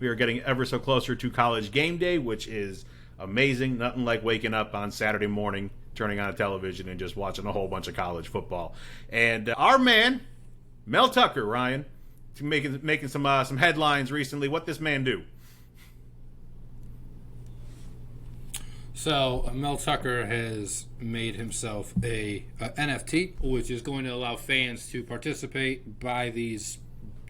We are getting ever so closer to college game day, which is amazing. Nothing like waking up on Saturday morning, turning on a television, and just watching a whole bunch of college football. And our man, Mel Tucker, Ryan, making some headlines recently. What this man do? So Mel Tucker has made himself a NFT, which is going to allow fans to participate, buy these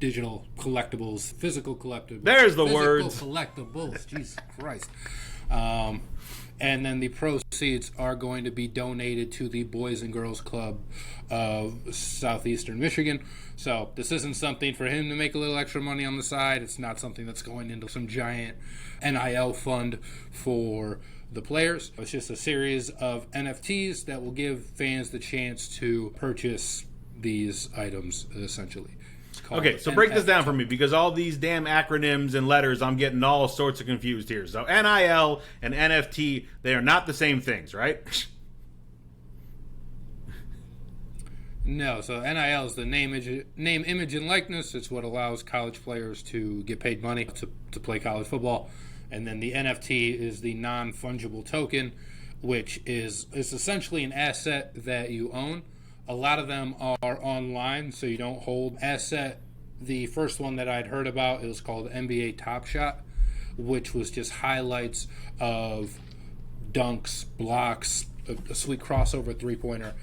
digital collectibles, physical collectibles. There's the words. Collectibles, Jesus Christ. And then the proceeds are going to be donated to the Boys and Girls Club of Southeastern Michigan. So this isn't something for him to make a little extra money on the side. It's not something that's going into some giant NIL fund for the players. It's just a series of NFTs that will give fans the chance to purchase these items, essentially. Okay, so break this down for me, because all these damn acronyms and letters, I'm getting all sorts of confused here. So NIL and NFT, they are not the same things, right? No, so NIL is the name, image, and likeness. It's what allows college players to get paid money to play college football. And then the NFT is the non-fungible token, which is essentially an asset that you own. A lot of them are online, so you don't hold asset. The first one that I'd heard about, it was called NBA Top Shot, which was just highlights of dunks, blocks, a sweet crossover three-pointer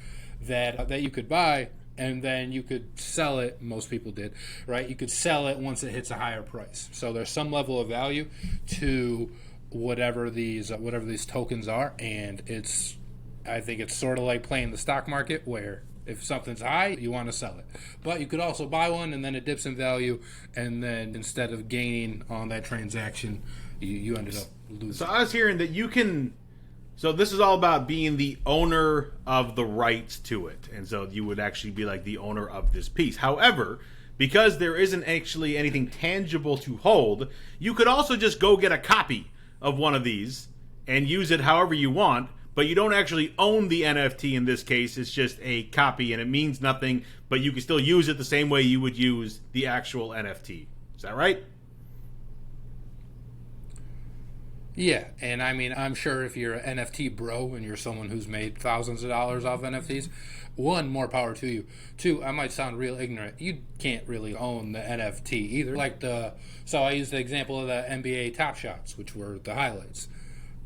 that you could buy, and then you could sell it. Most people did, right? You could sell it once it hits a higher price. So there's some level of value to whatever these tokens are, and I think it's sort of like playing the stock market, where if something's high, you want to sell it. But you could also buy one, and then it dips in value, and then instead of gaining on that transaction, you ended up losing. So I was hearing that you can... So this is all about being the owner of the rights to it. And so you would actually be like the owner of this piece. However, because there isn't actually anything tangible to hold, you could also just go get a copy of one of these and use it however you want, but you don't actually own the NFT in this case. It's just a copy, and it means nothing, but you can still use it the same way you would use the actual NFT. Is that right? Yeah, and I mean, I'm sure if you're an NFT bro and you're someone who's made thousands of dollars off NFTs, one, more power to you. Two, I might sound real ignorant. You can't really own the NFT either. So I used the example of the NBA Top Shots, which were the highlights.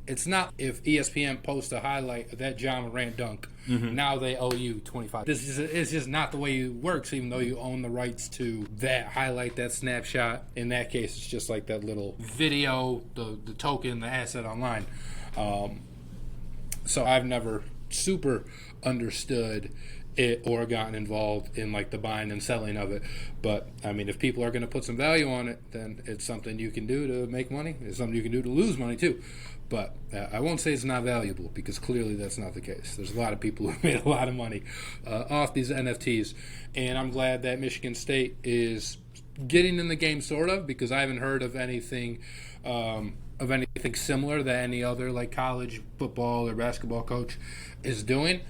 It's not if ESPN posts a highlight of that John Morant dunk, now they owe you $25. It's just not the way it works, even though you own the rights to that highlight, that snapshot. In that case, it's just like that little video, the token, the asset online. So I've never super understood it or gotten involved in like the buying and selling of it. But I mean, if people are going to put some value on it, then it's something you can do to make money. It's something you can do to lose money too. But I won't say it's not valuable, because clearly that's not the case. There's a lot of people who made a lot of money off these NFTs, and I'm glad that Michigan State is getting in the game, sort of, because I haven't heard of anything similar that any other like college football or basketball coach is doing.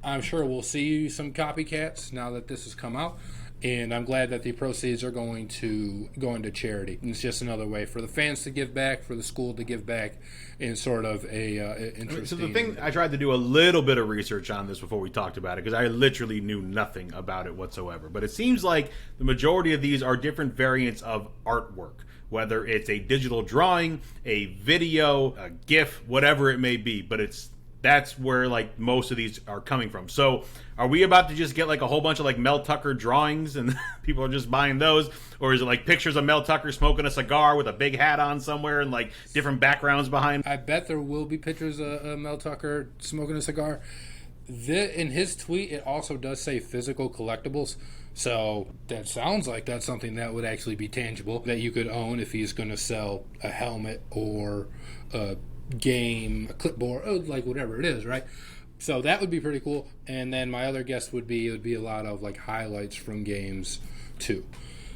I'm sure we'll see some copycats now that this has come out. And I'm glad that the proceeds are going to charity. And it's just another way for the fans to give back, for the school to give back, in sort of a interesting... So the thing, I tried to do a little bit of research on this before we talked about it, because I literally knew nothing about it whatsoever. But it seems like the majority of these are different variants of artwork, whether it's a digital drawing, a video, a GIF, whatever it may be. But that's where like most of these are coming from. So are we about to just get like a whole bunch of like Mel Tucker drawings and people are just buying those? Or is it like pictures of Mel Tucker smoking a cigar with a big hat on somewhere and like different backgrounds behind? I bet there will be pictures of Mel Tucker smoking a cigar. In his tweet, it also does say physical collectibles. So that sounds like that's something that would actually be tangible, that you could own if he's going to sell a helmet or a game, a clipboard, like whatever it is, right? So that would be pretty cool. And then my other guess would be, it would be a lot of like highlights from games too.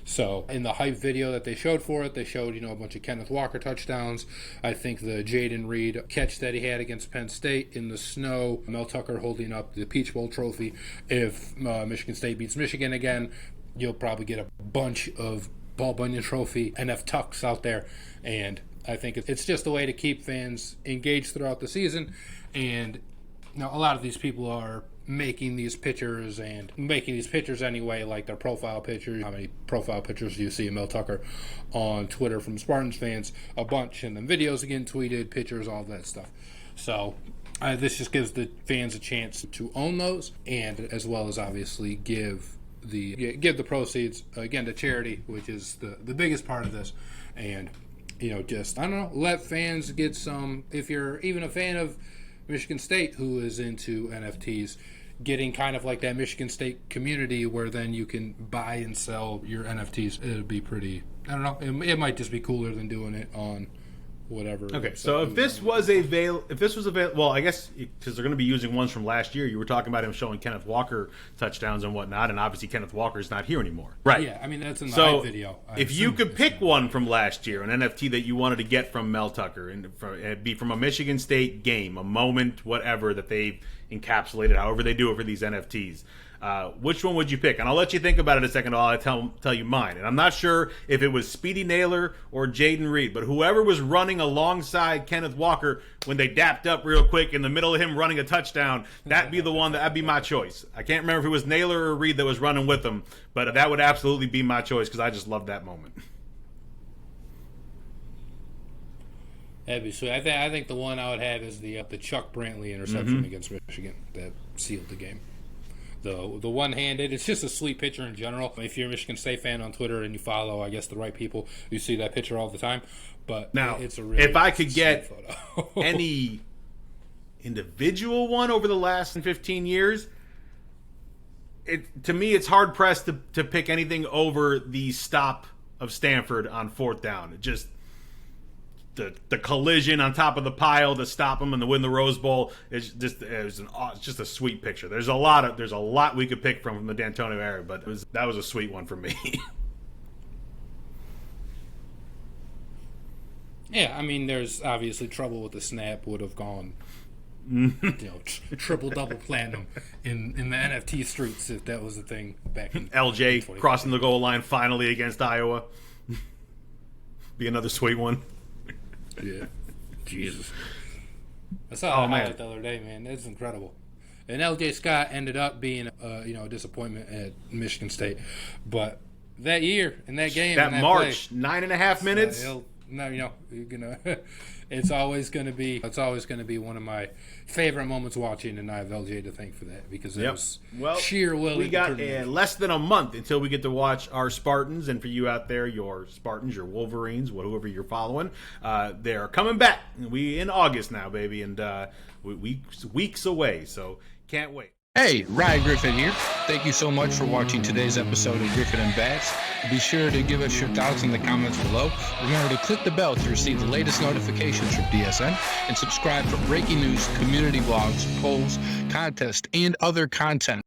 So in the hype video that they showed for it, they showed, a bunch of Kenneth Walker touchdowns. I think the Jaden Reed catch that he had against Penn State in the snow, Mel Tucker holding up the Peach Bowl trophy. If Michigan State beats Michigan again, you'll probably get a bunch of Paul Bunyan Trophy, NF Tucks out there, and I think it's just a way to keep fans engaged throughout the season. And a lot of these people are making these pictures anyway, like their profile pictures. How many profile pictures do you see of Mel Tucker on Twitter from Spartans fans? A bunch. And then videos again tweeted, pictures, all that stuff. So this just gives the fans a chance to own those, and as well as obviously give the proceeds again to charity, which is the biggest part of this. And just, I don't know, let fans get some. If you're even a fan of Michigan State who is into NFTs, getting kind of like that Michigan State community where then you can buy and sell your NFTs, it'd be pretty, I don't know, it might just be cooler than doing it on whatever. Okay, so if this was available, well, I guess because they're going to be using ones from last year. You were talking about him showing Kenneth Walker touchdowns and whatnot, and obviously Kenneth Walker is not here anymore, right? Yeah, I mean that's in the hype video. If you could pick one from last year, an NFT that you wanted to get from Mel Tucker, and be from a Michigan State game, a moment, whatever that they've encapsulated, however they do it for these NFTs. Which one would you pick? And I'll let you think about it a second while I tell you mine. And I'm not sure if it was Speedy Naylor or Jaden Reed, but whoever was running alongside Kenneth Walker when they dapped up real quick in the middle of him running a touchdown, that'd be the one that'd be my choice. I can't remember if it was Naylor or Reed that was running with them, but that would absolutely be my choice because I just love that moment. That'd be sweet. I think the one I would have is the Chuck Brantley interception against Michigan that sealed the game. The one-handed, it's just a sweet picture in general. If you're a Michigan State fan on Twitter and you follow, I guess, the right people, you see that picture all the time. But now, it's a really if I could get photo. any individual one over the last 15 years, to me, it's hard-pressed to pick anything over the stop of Stanford on 4th down. It just... The collision on top of the pile to stop them and to win the Rose Bowl is just it's just a sweet picture. There's a lot we could pick from the D'Antonio era, but that was a sweet one for me. Yeah, I mean, there's obviously trouble with the snap would have gone, triple double platinum in the NFT streets if that was the thing back in LJ crossing the goal line finally against Iowa. Be another sweet one. Yeah, Jesus. I saw that highlight the other day, man. It's incredible. And L.J. Scott ended up being, a disappointment at Michigan State, but that year in that game, that March, play, 9.5 minutes. It's always going to be one of my favorite moments watching, and I have LJ to thank for that because it was sheer will. We got less than a month until we get to watch our Spartans, and for you out there, your Spartans, your Wolverines, whoever you're following, they're coming back. We in August now, baby, and weeks away, so can't wait. Hey, Ryan Griffin here. Thank you so much for watching today's episode of Griffin and Bass. Be sure to give us your thoughts in the comments below. Remember to click the bell to receive the latest notifications from DSN and subscribe for breaking news, community blogs, polls, contests, and other content.